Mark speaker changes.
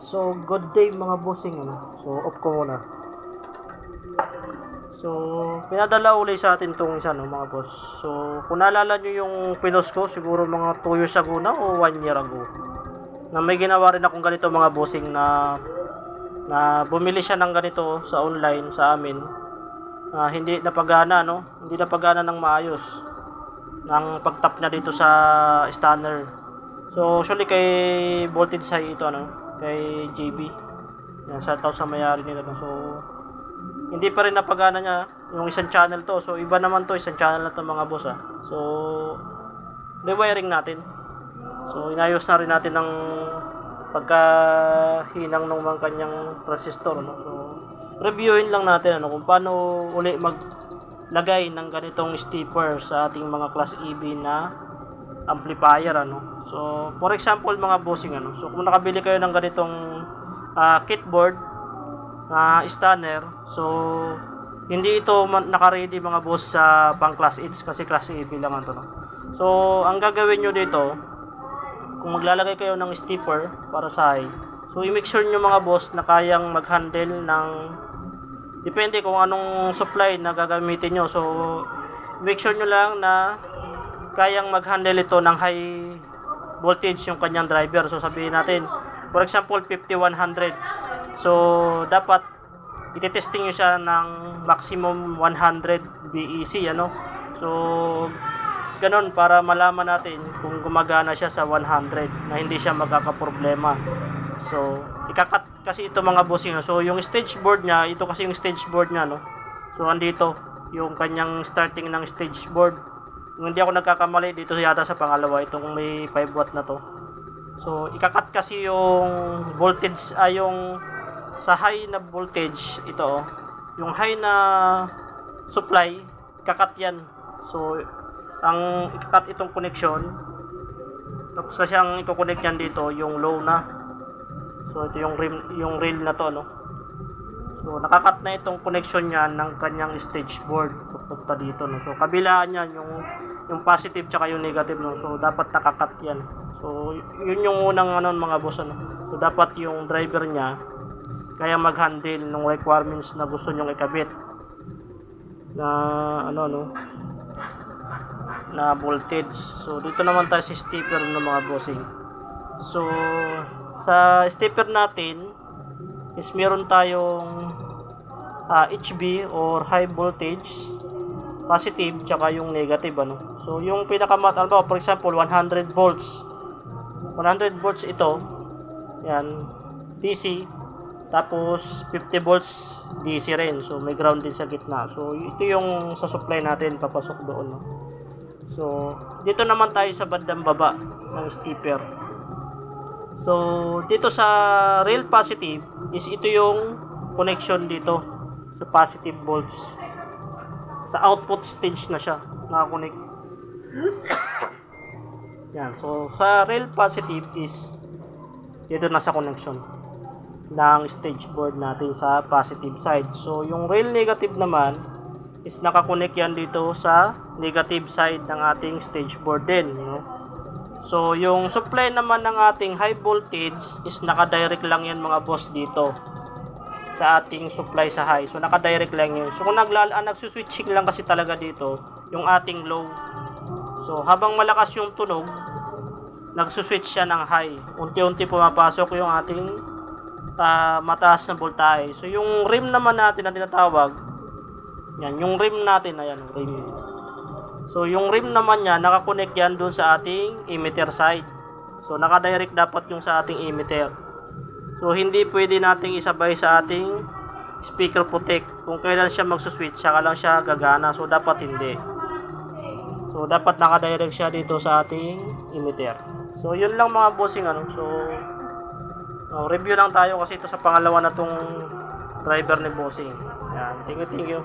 Speaker 1: So, good day mga bossing, ano? So, off ko muna. So, pinadala uli sa atin tong isa, no, mga boss. So, kung naalala nyo yung pinost ko, siguro mga 2 years ago na o 1 year ago, na may ginawa rin akong ganito mga bossing na bumili siya ng ganito sa online sa amin. Hindi napagana, no? Hindi napagana ng maayos ng pagtap niya dito sa stunner. So, usually kay voltage high ito, ano? Kay JB. Yan, shoutout sa may-ari nito. No? So, hindi pa rin napagana niya yung isang channel to. So, iba naman to, isang channel na to mga boss, ah. So, rewiring natin. So, inayos na rin natin ng pagkahinang ng mga kanyang transistor, no? So, reviewin lang natin ano kung paano uli maglagay ng ganitong stepper sa ating mga class EB na amplifier, ano. So, for example mga bossing, ano. So, kung nakabili kayo ng ganitong kitboard na stunner, so hindi ito naka-ready mga boss sa pang class H kasi class EB lang ito, no. So, ang gagawin nyo dito, kung maglalagay kayo ng stepper para sa high, so i-make sure nyo mga boss na kayang mag-handle ng, depende kung anong supply na gagamitin nyo. So, make sure nyo lang na kayang mag-handle ito ng high voltage yung kanyang driver. So, sabihin natin, for example, 5100. So, dapat ititesting nyo siya ng maximum 100 BEC, ano. So, ganun para malaman natin kung gumagana siya sa 100 na hindi siya magkakaproblema. So, ikakat kasi ito mga bossing. So, yung stage board niya, ito kasi yung stage board niya, no. So, andito yung kanyang starting ng stage board. Kung hindi ako nagkakamali, dito yata sa pangalawa, itong may 5 watt na to. So, ikakat kasi yung voltage, yung sa high na voltage, ito, oh, yung high na supply, ikakat yan. So, ang ikakat itong connection, tapos kasi ang i-connect yan dito, yung low na. So, ito yung rail na to, no. So, nakakat na itong connection niya ng kanyang stage board papunta dito, no. So, kabilaan yan yung positive tsaka yung negative, no. So, dapat nakakat yan. So, yun yung unang mga boss, ano. So, dapat yung driver niya kaya mag-handle ng requirements na gusto nyong ikabit na na voltage. So, dito naman tayo sa stepper ng mga bossing. So, sa stepper natin is meron tayong HV or high voltage, positive, tsaka yung negative, ano. So, yung for example, 100 volts. 100 volts ito. Yan, DC. Tapos, 50 volts DC rin. So, may ground din sa gitna. So, ito yung sa supply natin, papasok doon, no? So, dito naman tayo sa bandang baba ng stepper. So, dito sa rail positive is ito yung connection dito sa positive volts. Sa output stage na siya nakakonect. Yan. So, sa rail positive is dito na sa connection ng stage board natin sa positive side. So, yung rail negative naman is nakakonect yan dito sa negative side ng ating stage board din, no? So, yung supply naman ng ating high voltage is naka-direct lang yan mga boss dito sa ating supply sa high. So, naka-direct lang yun. So, kung nagsuswitching lang kasi talaga dito yung ating low. So, habang malakas yung tunog, nagsuswitch siya ng high. Unti-unti pumapasok yung ating mataas na voltahe. So, yung rim naman natin na tinatawag, yan, yung rim natin, ayan, rim. So, yung rim naman niya, nakakonect yan dun sa ating emitter side. So, nakadirect dapat yung sa ating emitter. So, hindi pwede nating isabay sa ating speaker protect. Kung kailan siya magsuswitch, saka lang siya gagana. So, dapat hindi. So, dapat nakadirect siya dito sa ating emitter. So, yun lang mga bossing, ano. So, review lang tayo kasi ito sa pangalawa na tong driver ni bossing. Yan, thank you.